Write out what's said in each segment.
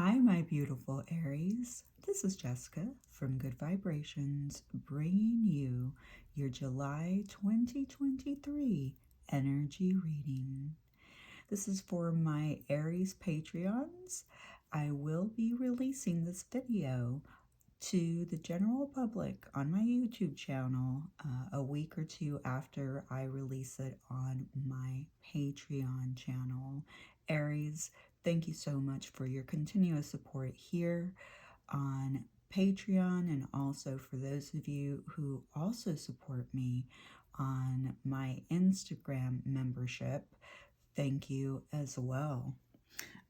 Hi, my beautiful Aries. This is Jessica from Good Vibrations, bringing you your July 2023 energy reading. This is for my Aries Patreons. I will be releasing this video to the general public on my YouTube channel a week or two after I release it on my Patreon channel. Aries, thank you so much for your continuous support here on Patreon, and also for those of you who also support me on my Instagram membership. Thank you as well.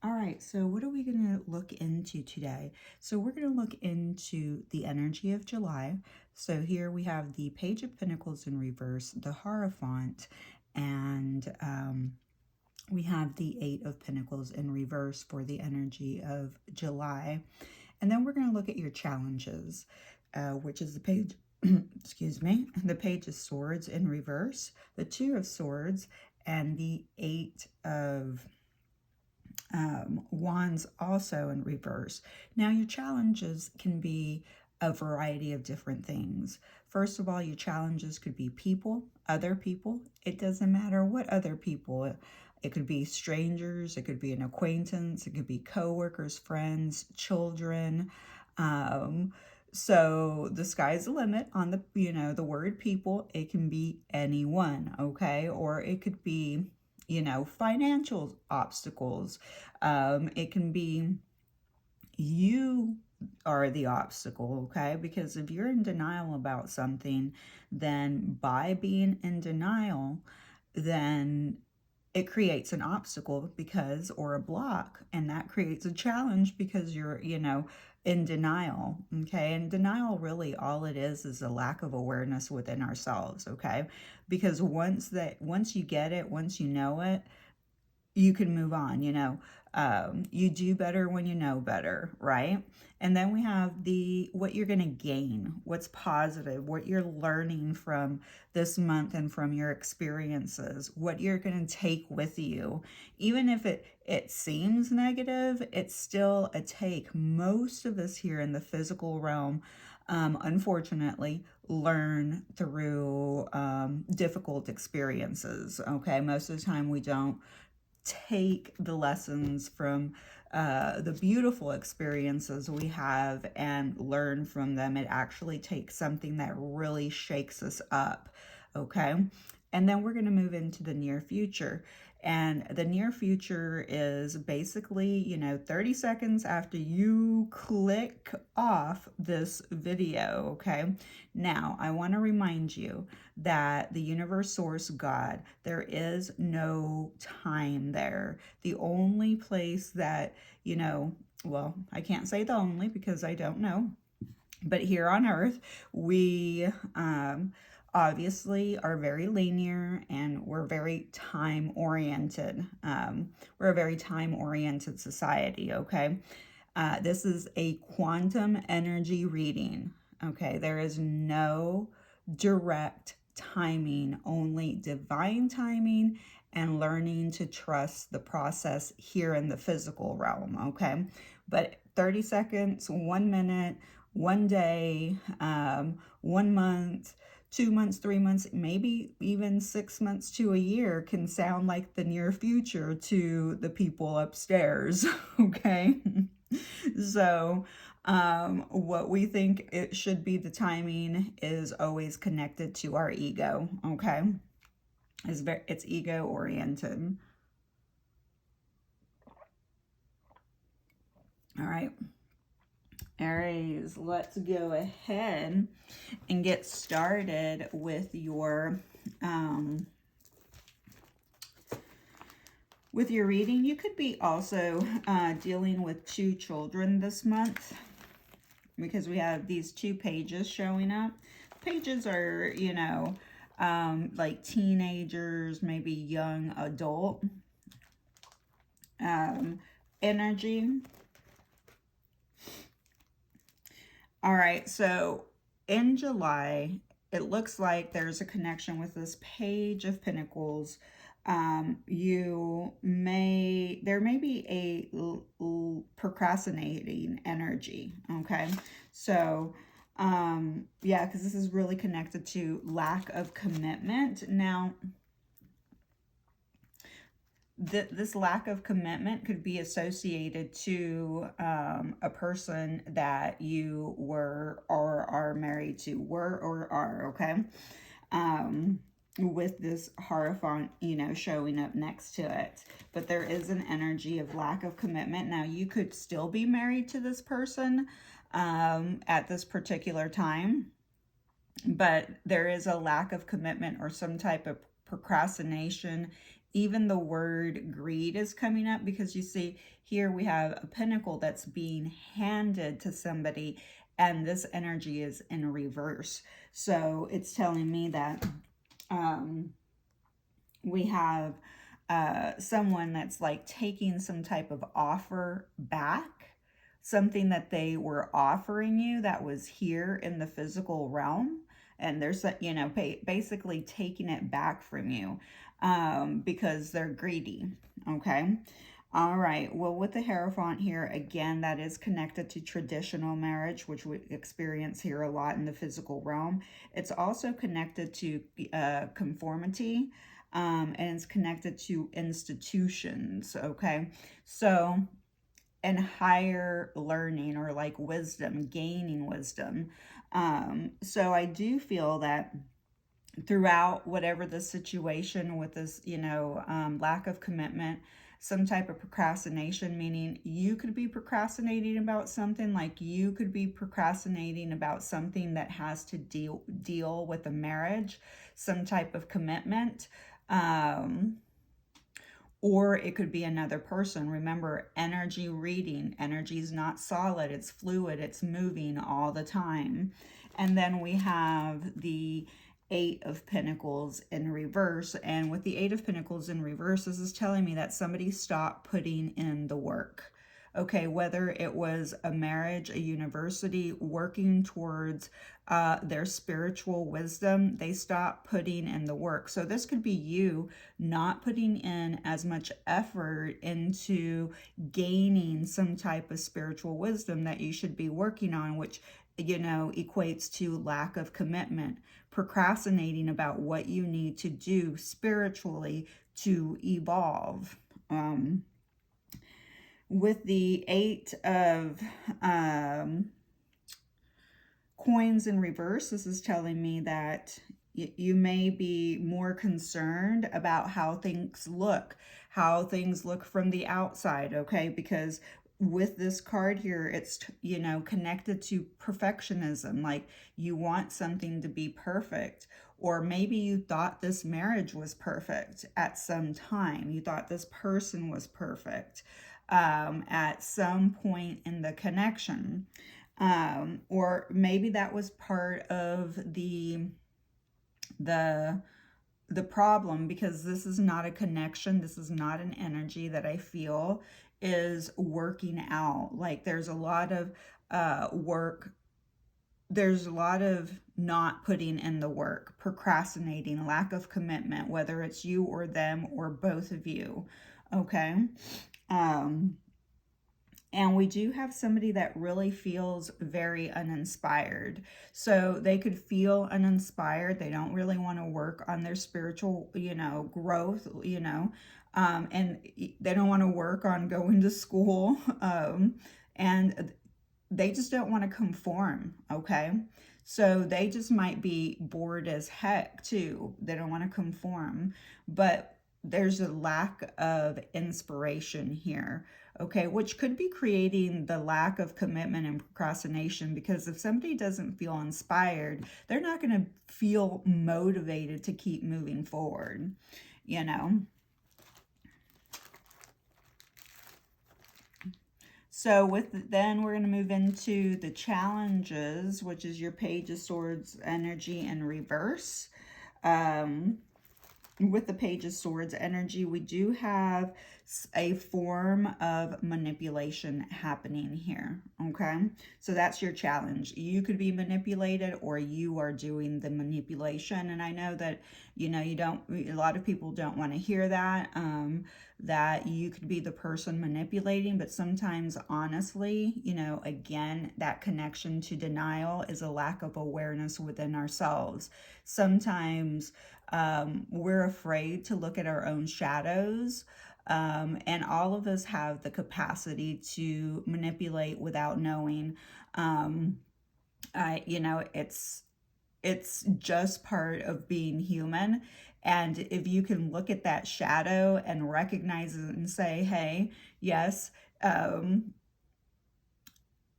All right, so what are we going to look into today? So we're going to look into the energy of July. So here we have the Page of Pentacles in reverse, the Hierophant, and we have the Eight of Pentacles in reverse for the energy of July. And then we're going to look at your challenges, which is the page, excuse me, the Page of Swords in reverse, the Two of Swords, and the Eight of Wands also in reverse. Now, your challenges can be a variety of different things. First of all, your challenges could be people, other people. It doesn't matter what other people. It could be strangers, it could be an acquaintance, it could be coworkers, friends, children. So the sky's the limit on the, the word people. It can be anyone, okay? Or it could be, financial obstacles. It can be you are the obstacle, okay? Because if you're in denial about something, then by being in denial, then it creates an obstacle or a block, and that creates a challenge because you're, in denial, okay? And denial, really all it is a lack of awareness within ourselves, okay? Because once you get it, once you know it, you can move on, you do better when you know better, right? And then we have what you're going to gain, what's positive, what you're learning from this month and from your experiences, what you're going to take with you. Even if it seems negative, it's still a take. Most of us here in the physical realm, unfortunately, learn through difficult experiences, okay? Most of the time we don't take the lessons from the beautiful experiences we have and learn from them. It actually takes something that really shakes us up, okay? And then we're going to move into the near future. And the near future is basically, 30 seconds after you click off this video, okay? Now, I want to remind you that the universe, source, God, there is no time there. The only place that, well, I can't say the only because I don't know, but here on earth, we obviously are very linear, and we're very time oriented. We're a very time oriented society, okay? This is a quantum energy reading, okay? There is no direct timing, only divine timing and learning to trust the process here in the physical realm, okay? But 30 seconds, 1 minute, 1 day, 1 month, 2 months, 3 months, maybe even 6 months to a year can sound like the near future to the people upstairs, okay? So what we think it should be the timing is always connected to our ego, okay? It's ego oriented. All right. Aries, let's go ahead and get started with your reading. You could be also dealing with 2 children this month, because we have these 2 pages showing up. Pages are, like teenagers, maybe young adult energy. All right, so in July, it looks like there's a connection with this Page of Pentacles There may be a procrastinating energy, okay? So, yeah, because this is really connected to lack of commitment. Now, this lack of commitment could be associated to a person that you were or are married to, okay? With this Hierophant, showing up next to it. But there is an energy of lack of commitment. Now, you could still be married to this person at this particular time, but there is a lack of commitment or some type of procrastination. Even the word greed is coming up, because you see here we have a pentacle that's being handed to somebody, and this energy is in reverse. So it's telling me that we have someone that's like taking some type of offer back, something that they were offering you that was here in the physical realm, and they're, basically taking it back from you because they're greedy, okay? All right, well, with the Hierophant here, again, that is connected to traditional marriage, which we experience here a lot in the physical realm. It's also connected to conformity, and it's connected to institutions, okay? So, and higher learning, or like wisdom, gaining wisdom. So I do feel that throughout whatever the situation with this, lack of commitment, some type of procrastination, meaning you could be procrastinating about something, like you could be procrastinating about something that has to deal with a marriage, some type of commitment, or it could be another person. Remember, energy reading, energy is not solid, it's fluid, it's moving all the time. And then we have the Eight of Pentacles in reverse. And with the Eight of Pentacles in reverse, this is telling me that somebody stopped putting in the work. Okay, whether it was a marriage, a university, working towards their spiritual wisdom, they stopped putting in the work. So this could be you not putting in as much effort into gaining some type of spiritual wisdom that you should be working on, which, equates to lack of commitment, procrastinating about what you need to do spiritually to evolve. With the Eight of Coins in reverse, this is telling me that you may be more concerned about how things look from the outside, okay? Because with this card here, it's, connected to perfectionism. Like, you want something to be perfect. Or maybe you thought this marriage was perfect at some time. You thought this person was perfect at some point in the connection. Or maybe that was part of the problem, because this is not a connection. This is not an energy that I feel is working out. Like, there's a lot of work. There's a lot of not putting in the work, procrastinating, lack of commitment, whether it's you or them or both of you. Okay. And we do have somebody that really feels very uninspired. So they could feel uninspired. They don't really want to work on their spiritual, growth, and they don't want to work on going to school. And they just don't want to conform, okay? So they just might be bored as heck too. They don't want to conform, but there's a lack of inspiration here, okay, which could be creating the lack of commitment and procrastination, because if somebody doesn't feel inspired, they're not going to feel motivated to keep moving forward, So then we're going to move into the challenges, which is your Page of Swords energy in reverse. with the Page of Swords energy, we do have a form of manipulation happening here, okay? So that's your challenge. You could be manipulated, or you are doing the manipulation. And I know that, a lot of people don't want to hear that, that you could be the person manipulating, but sometimes, honestly, again, that connection to denial is a lack of awareness within ourselves. Sometimes we're afraid to look at our own shadows. And all of us have the capacity to manipulate without knowing. It's just part of being human. And if you can look at that shadow and recognize it and say, hey, yes,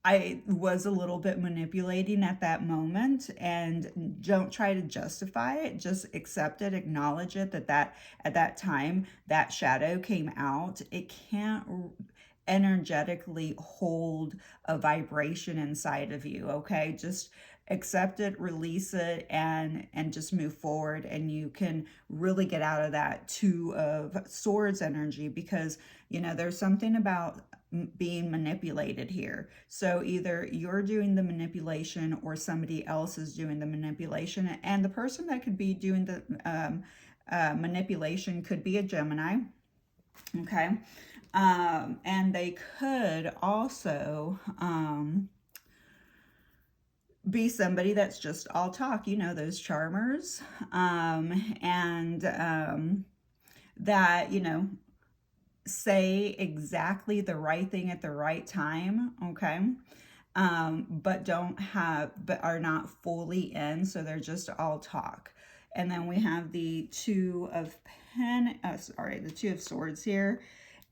I was a little bit manipulating at that moment, and don't try to justify it. Just accept it, acknowledge it, that at that time that shadow came out. It can't energetically hold a vibration inside of you, okay? Just accept it, release it, and just move forward, and you can really get out of that Two of Swords energy, because there's something about being manipulated here. So either you're doing the manipulation or somebody else is doing the manipulation, and the person that could be doing the manipulation could be a Gemini, okay? And they could also be somebody that's just all talk, those charmers, and that, say exactly the right thing at the right time, okay? But are not fully in, so they're just all talk. And then we have the Two of Swords here.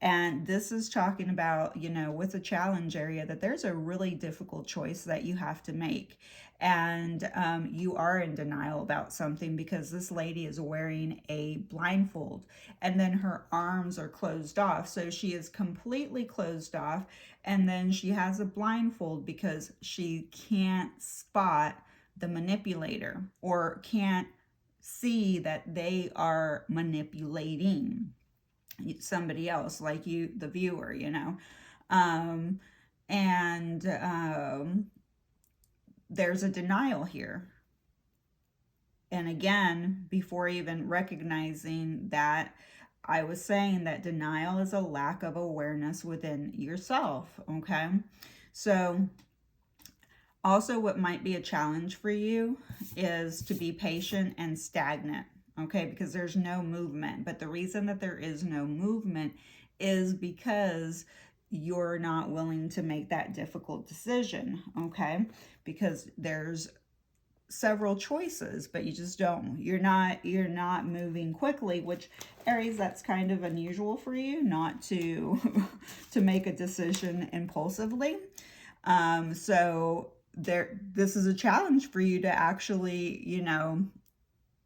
And this is talking about, with a challenge area, that there's a really difficult choice that you have to make. And you are in denial about something, because this lady is wearing a blindfold, and then her arms are closed off. So she is completely closed off, and then she has a blindfold because she can't spot the manipulator, or can't see that they are manipulating somebody else, like you, the viewer, um, and there's a denial here. And again, before even recognizing that, I was saying that denial is a lack of awareness within yourself, okay? So also, what might be a challenge for you is to be patient and stagnant, okay? Because there's no movement. But the reason that there is no movement is because you're not willing to make that difficult decision, okay? Because there's several choices, but you just don't, you're not moving quickly, which, Aries, that's kind of unusual for you, not to to make a decision impulsively. So this is a challenge for you to actually,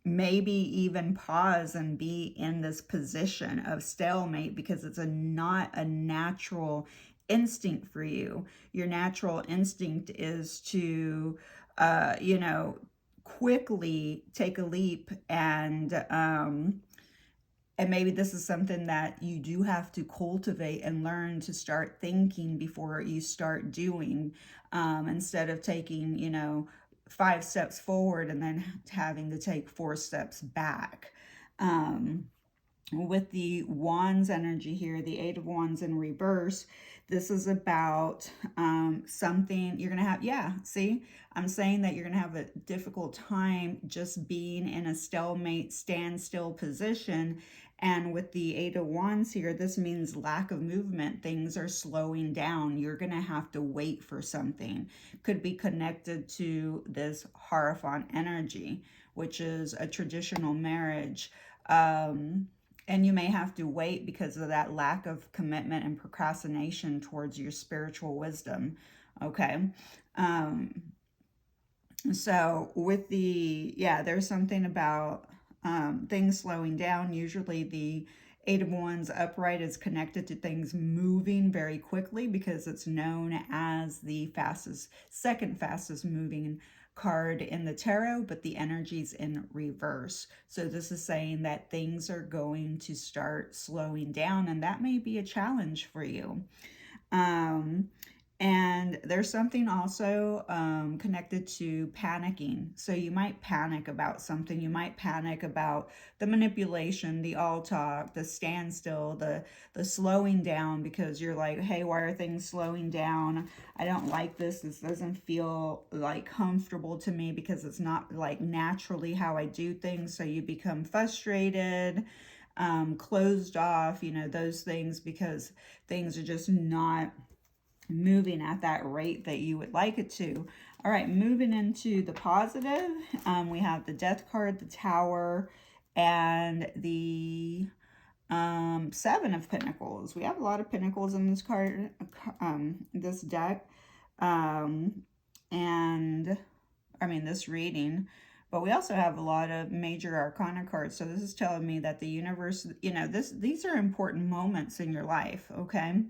maybe even pause and be in this position of stalemate, because it's not a natural instinct for you. Your natural instinct is to, quickly take a leap, and maybe this is something that you do have to cultivate and learn to start thinking before you start doing, instead of taking, 5 steps forward and then having to take 4 steps back. With the Wands energy here, the Eight of Wands in reverse, this is about something you're going to have. Yeah, see, I'm saying that you're going to have a difficult time just being in a stalemate, standstill position. And with the Eight of Wands here, this means lack of movement. Things are slowing down. You're going to have to wait for something. Could be connected to this Hierophant energy, which is a traditional marriage. And you may have to wait because of that lack of commitment and procrastination towards your spiritual wisdom, okay? So with there's something about things slowing down. Usually the Eight of Wands upright is connected to things moving very quickly, because it's known as the second fastest moving card in the tarot, but the energy's in reverse. So this is saying that things are going to start slowing down, and that may be a challenge for you. Um, and there's something also connected to panicking. So you might panic about something. You might panic about the manipulation, the all talk, the standstill, the slowing down, because you're like, hey, why are things slowing down? I don't like this. This doesn't feel like comfortable to me because it's not like naturally how I do things. So you become frustrated, closed off, those things, because things are just not moving at that rate that you would like it to. All right, moving into the positive, we have the Death card, the Tower, and the Seven of Pentacles. We have a lot of Pentacles in this card, this deck, and I mean this reading. But we also have a lot of major arcana cards. So this is telling me that the universe, these are important moments in your life, okay?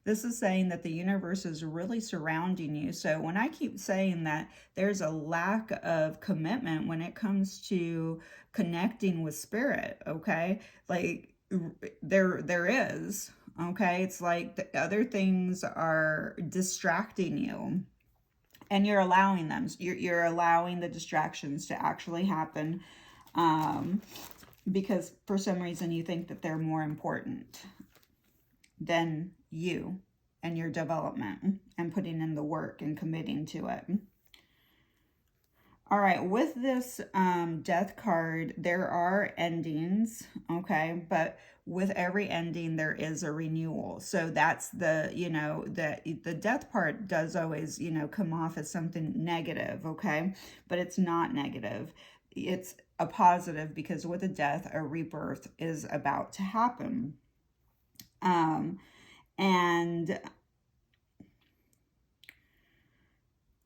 This is saying that the universe is really surrounding you. So when I keep saying that there's a lack of commitment when it comes to connecting with spirit, okay? Like there is, okay? It's like the other things are distracting you, and you're allowing them. You're allowing the distractions to actually happen, because for some reason you think that they're more important than you and your development and putting in the work and committing to it. All right, with this Death card, there are endings, okay? But with every ending, there is a renewal. So that's the, the death part does always, come off as something negative, okay? But it's not negative. It's a positive, because with a death, a rebirth is about to happen. And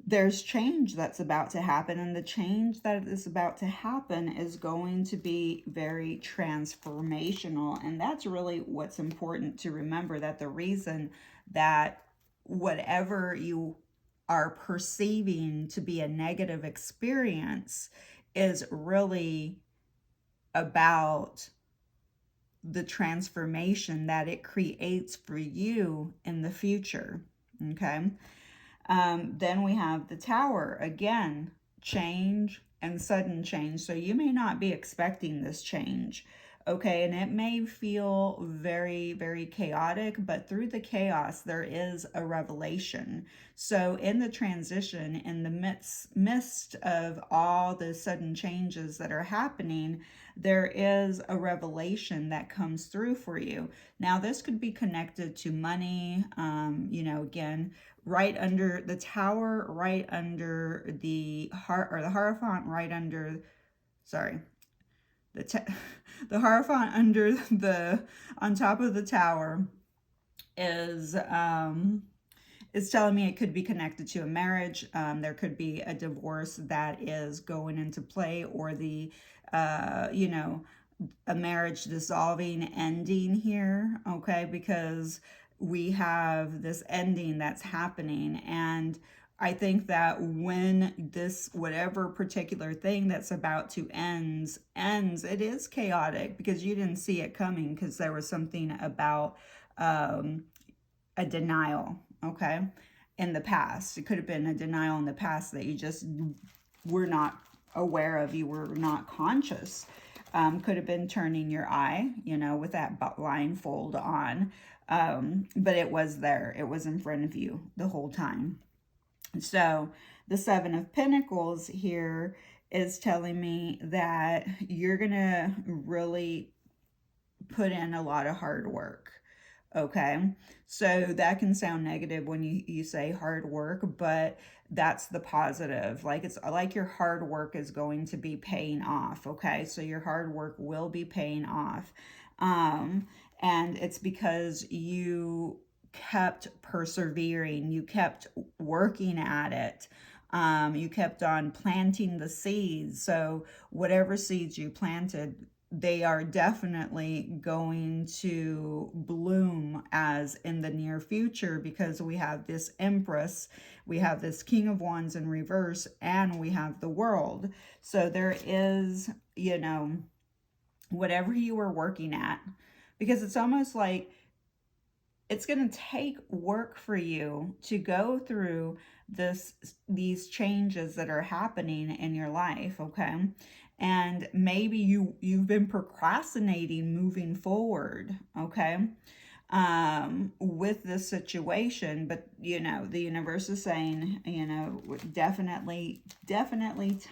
there's change that's about to happen, and the change that is about to happen is going to be very transformational. And that's really what's important to remember, that the reason that whatever you are perceiving to be a negative experience is really about the transformation that it creates for you in the future, okay? Then we have the Tower. Again, change and sudden change. So you may not be expecting this change, okay? And it may feel very, very chaotic, but through the chaos, there is a revelation. So in the transition, in the midst of all the sudden changes that are happening, there is a revelation that comes through for you. Now, this could be connected to money, again, right under the Tower, right under the heart, or the Hierophant, right under, sorry, the Hierophant under on top of the Tower is telling me it could be connected to a marriage. There could be a divorce that is going into play, or the, a marriage dissolving, ending here, okay? Because we have this ending that's happening. And I think that when this, whatever particular thing that's about to ends, it is chaotic, because you didn't see it coming, because there was something about a denial, okay, in the past. It could have been a denial in the past that you just were not aware of, you were not conscious. Could have been turning your eye, with that blindfold on. But it was there. It was in front of you the whole time. So the Seven of Pentacles here is telling me that you're going to really put in a lot of hard work. Okay, so that can sound negative when you say hard work, but that's the positive. Like, it's like your hard work is going to be paying off. Okay, so your hard work will be paying off. And it's because you kept persevering, you kept working at it. You kept on planting the seeds. So whatever seeds you planted, they are definitely going to bloom as in the near future, because we have this Empress, we have this King of Wands in reverse, and we have the World. So there is, whatever you were working at, because it's almost like it's going to take work for you to go through these changes that are happening in your life, okay? And maybe you've been procrastinating moving forward, okay? With this situation, but the universe is saying, definitely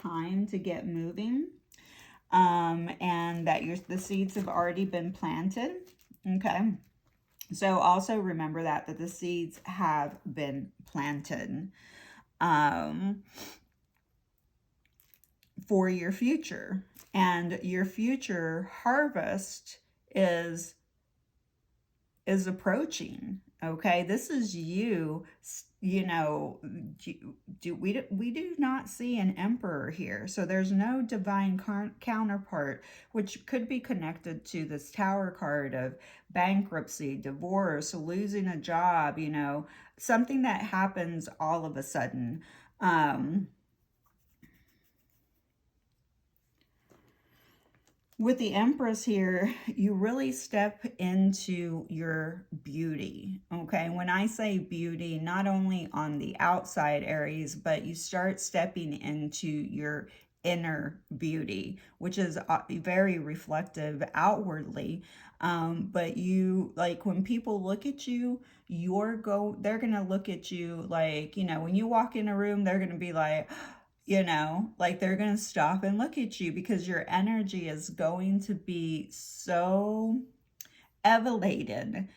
time to get moving. And that the seeds have already been planted, okay? So also remember that the seeds have been planted for your future. And your future harvest is approaching, okay? This is you, we do not see an emperor here. So there's no divine counterpart, which could be connected to this Tower card of bankruptcy, divorce, losing a job, something that happens all of a sudden. With the Empress here, you really step into your beauty, okay? When I say beauty, not only on the outside, Aries, but you start stepping into your inner beauty, which is very reflective outwardly. But you, like, when people look at you, they're gonna look at you like, when you walk in a room, they're gonna be like, like they're going to stop and look at you, because your energy is going to be so elevated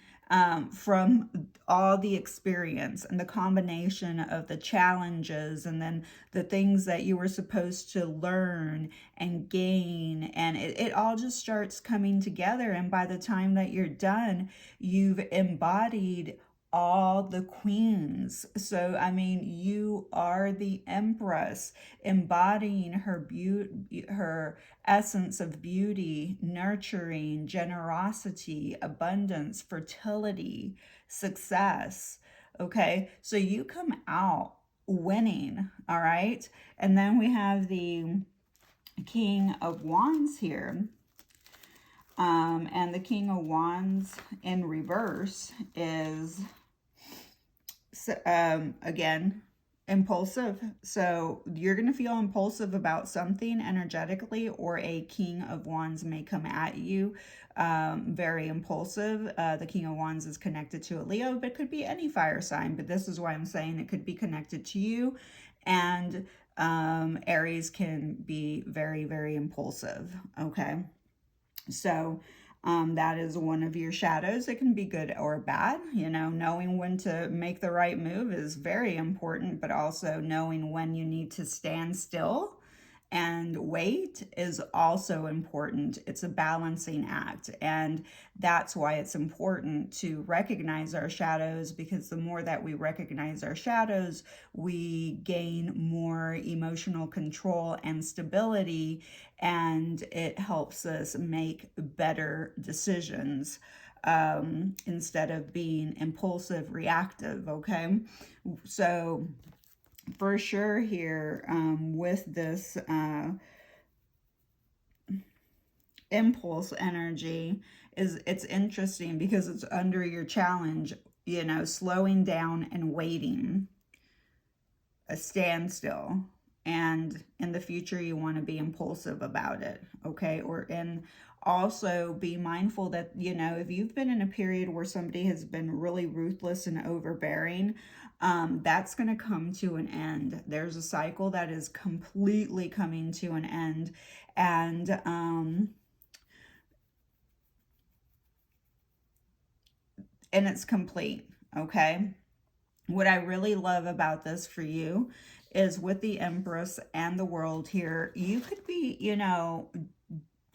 from all the experience and the combination of the challenges, and then the things that you were supposed to learn and gain, and it all just starts coming together. And by the time that you're done, you've embodied all the queens. So I mean, you are the Empress, embodying her beauty, her essence of beauty, nurturing, generosity, abundance, fertility, success. Okay, so you come out winning. All right, and then we have the King of Wands here. And the King of Wands in reverse is, again, impulsive. So you're going to feel impulsive about something energetically, or a King of Wands may come at you very impulsive. The King of Wands is connected to a Leo, but it could be any fire sign. But this is why I'm saying it could be connected to you. And Aries can be very, very impulsive, okay? So that is one of your shadows. It can be good or bad. Knowing when to make the right move is very important, but also knowing when you need to stand still and wait is also important. It's a balancing act. And that's why it's important to recognize our shadows, because the more that we recognize our shadows, we gain more emotional control and stability, and it helps us make better decisions instead of being impulsive, reactive, okay? So for sure here, with this impulse energy, it's interesting because it's under your challenge, slowing down and waiting, a standstill. And in the future, you want to be impulsive about it, okay? And also be mindful that, if you've been in a period where somebody has been really ruthless and overbearing, that's going to come to an end. There's a cycle that is completely coming to an end. And it's complete, okay? What I really love about this for you is, with the Empress and the World here, you could be,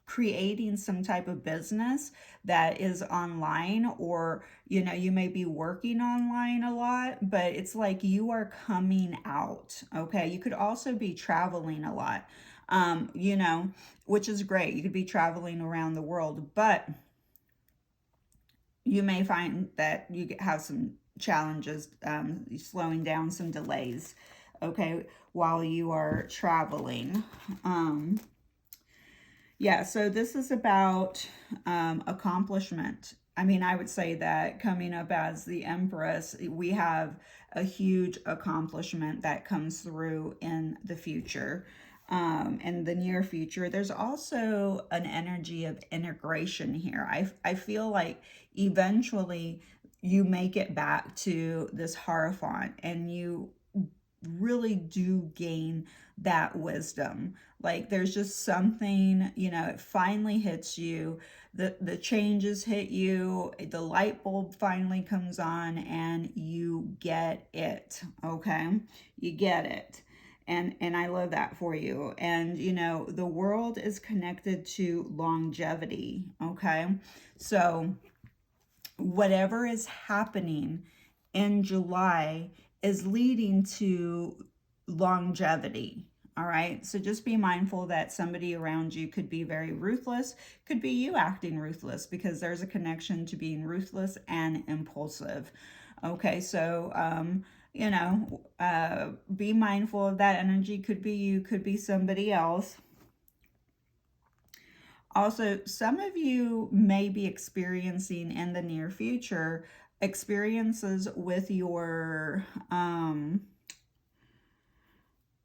creating some type of business that is online, or you may be working online a lot, but it's like you are coming out, okay? You could also be traveling a lot. you know, which is great. You could be traveling around the world, but you may find that you have some challenges, slowing down, some delays, okay, while you are traveling. Yeah, so this is about accomplishment. I mean, I would say that coming up as the Empress, we have a huge accomplishment that comes through in the future, in the near future. There's also an energy of integration here. I feel like eventually you make it back to this Hierophant and you really do gain that wisdom. Like there's just something, you know, it finally hits you. The changes hit you, the light bulb finally comes on and you get it. Okay? You get it. And I love that for you. And you know, the world is connected to longevity. Okay? So whatever is happening in July is leading to longevity. All right. So just be mindful that somebody around you could be very ruthless, could be you acting ruthless, because there's a connection to being ruthless and impulsive. Okay. So, you know, be mindful of that energy. Could be you, could be somebody else. Also, some of you may be experiencing in the near future experiences with your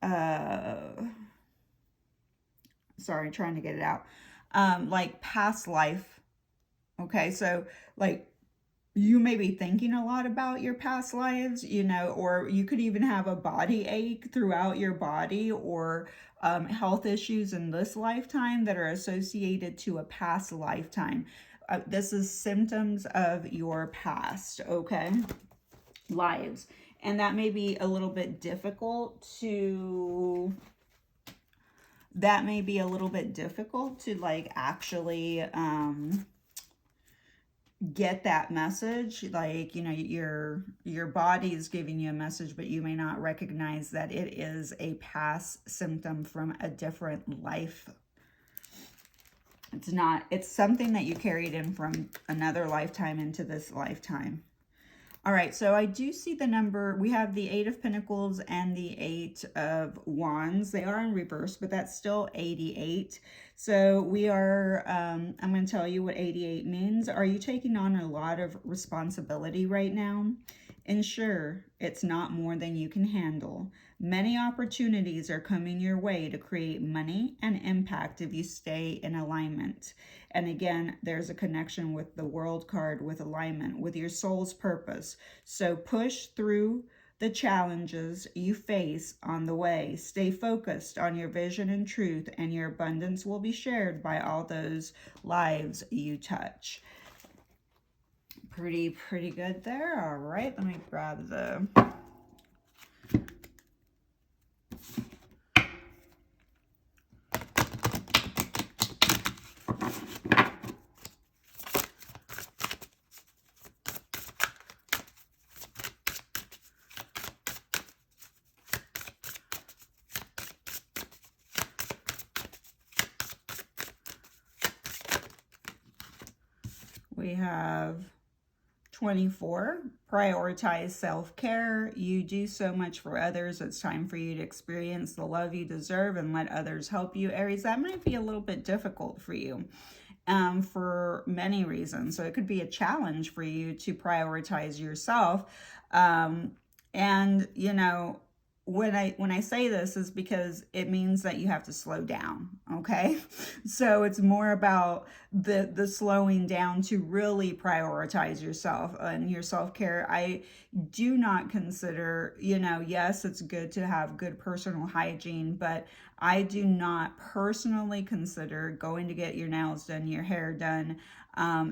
uh sorry, trying to get it out. Like past life. Okay, so like you may be thinking a lot about your past lives, you know, or you could even have a body ache throughout your body, or health issues in this lifetime that are associated to a past lifetime. This is symptoms of your past, okay, lives. And that may be a little bit difficult to like actually get that message. Like, you know, your body is giving you a message, but you may not recognize that it is a past symptom from a different life. It's not, it's something that you carried in from another lifetime into this lifetime. All right, so I do see the number. We have the 8 of Pentacles and the 8 of Wands. They are in reverse, but that's still 88. So we are, I'm going to tell you what 88 means. Are you taking on a lot of responsibility right now? Ensure it's not more than you can handle. Many opportunities are coming your way to create money and impact if you stay in alignment. And again, there's a connection with the World card, with alignment, with your soul's purpose. So push through the challenges you face on the way. Stay focused on your vision and truth, and your abundance will be shared by all those lives you touch. Pretty good there. All right, let me grab the... We have 24, prioritize self-care. You do so much for others. It's time for you to experience the love you deserve and let others help you. Aries, that might be a little bit difficult for you for many reasons. So it could be a challenge for you to prioritize yourself. And, you know, when I say this is because it means that you have to slow down, okay? So it's more about the slowing down to really prioritize yourself and your self-care. I do not consider, you know, yes, it's good to have good personal hygiene, but I do not personally consider going to get your nails done, your hair done,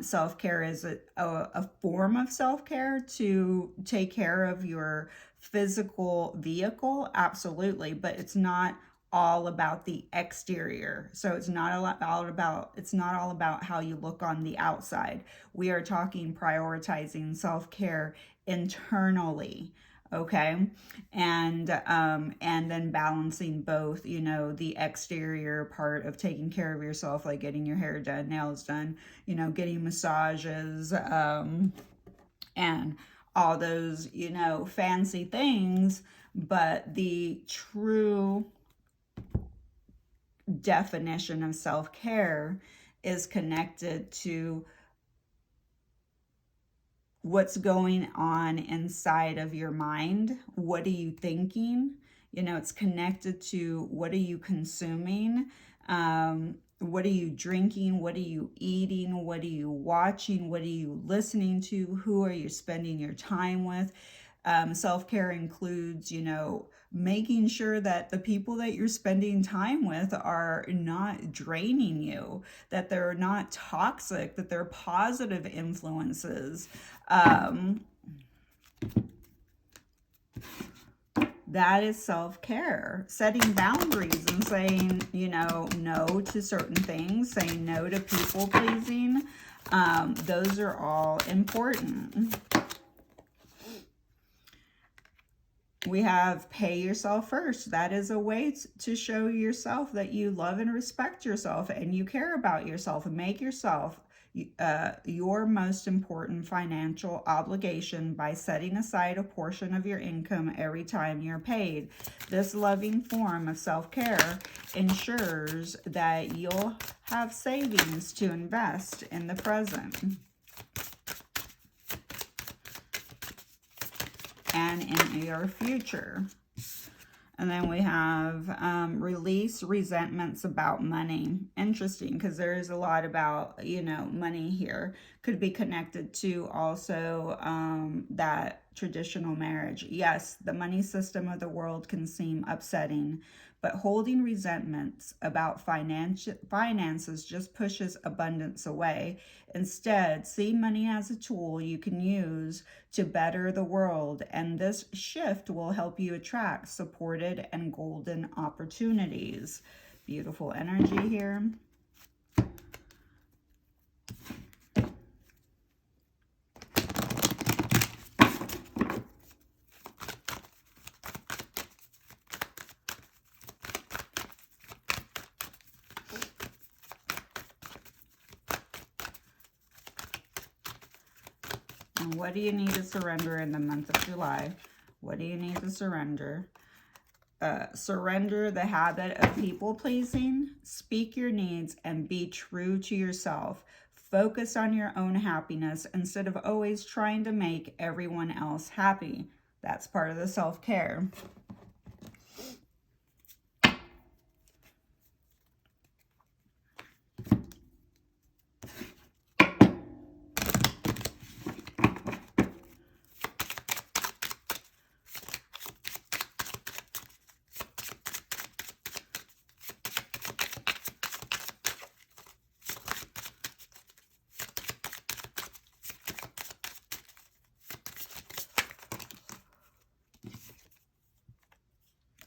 self-care is a form of self-care to take care of your physical vehicle, absolutely, but it's not all about the exterior. So it's not all about how you look on the outside. We are talking prioritizing self-care internally. okay? And then balancing both, you know, the exterior part of taking care of yourself, like getting your hair done, nails done, you know, getting massages, and all those, you know, fancy things, but the true definition of self-care is connected to what's going on inside of your mind. What are you thinking? You know, it's connected to what are you consuming? What are you drinking? What are you eating? What are you watching? What are you listening to? Who are you spending your time with? Self-care includes, you know, making sure that the people that you're spending time with are not draining you, that they're not toxic, that they're positive influences. That is self-care. Setting boundaries and saying, you know, no to certain things, saying no to people pleasing. Those are all important. We have pay yourself first. That is a way to show yourself that you love and respect yourself and you care about yourself, and make yourself your most important financial obligation by setting aside a portion of your income every time you're paid. This loving form of self-care ensures that you'll have savings to invest in the present and in your future. And then we have release resentments about money. Interesting, because there is a lot about, you know, money here. Could be connected to also that traditional marriage. Yes, the money system of the world can seem upsetting, but holding resentments about finances just pushes abundance away. Instead, see money as a tool you can use to better the world, and this shift will help you attract supported and golden opportunities. Beautiful energy here. And what do you need to surrender in the month of July? What do you need to surrender? Surrender the habit of people pleasing. Speak your needs and be true to yourself. Focus on your own happiness instead of always trying to make everyone else happy. That's part of the self-care.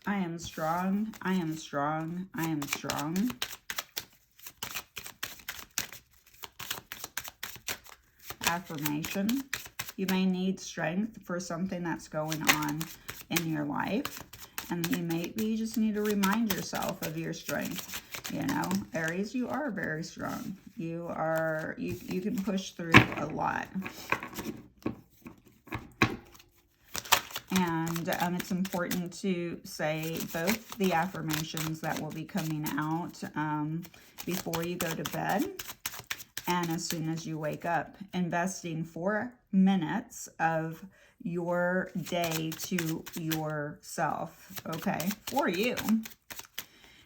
I am strong. I am strong. I am strong. Affirmation. You may need strength for something that's going on in your life. And you just need to remind yourself of your strength. You know, Aries, you are very strong. You can push through a lot. And it's important to say both the affirmations that will be coming out before you go to bed and as soon as you wake up. Investing 4 minutes of your day to yourself, okay, for you.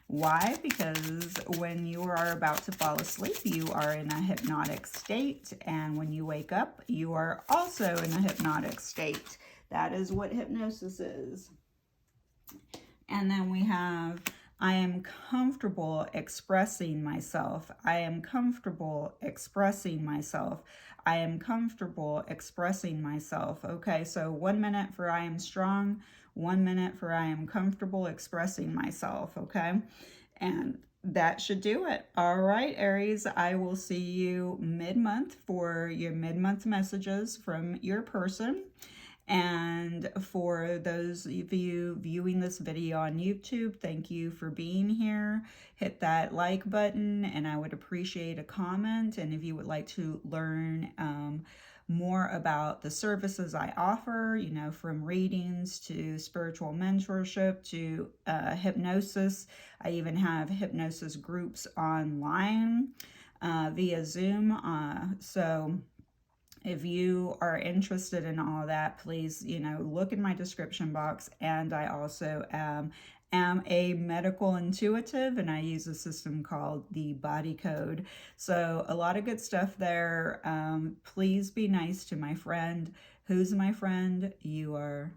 Why? Because when you are about to fall asleep, you are in a hypnotic state, and when you wake up, you are also in a hypnotic state. That is what hypnosis is. And then we have, I am comfortable expressing myself. I am comfortable expressing myself. I am comfortable expressing myself. Okay, so 1 minute for I am strong, 1 minute for I am comfortable expressing myself, okay? And that should do it. All right, Aries, I will see you mid-month for your mid-month messages from your person. And And for those of you viewing this video on YouTube, thank you for being here. Hit that like button, and I would appreciate a comment. And if you would like to learn more about the services I offer, you know, from readings to spiritual mentorship to hypnosis. I even have hypnosis groups online via Zoom. So if you are interested in all that, please, you know, look in my description box. And I also am a medical intuitive, and I use a system called the Body Code. So a lot of good stuff there. Please be nice to my friend. Who's my friend? You are.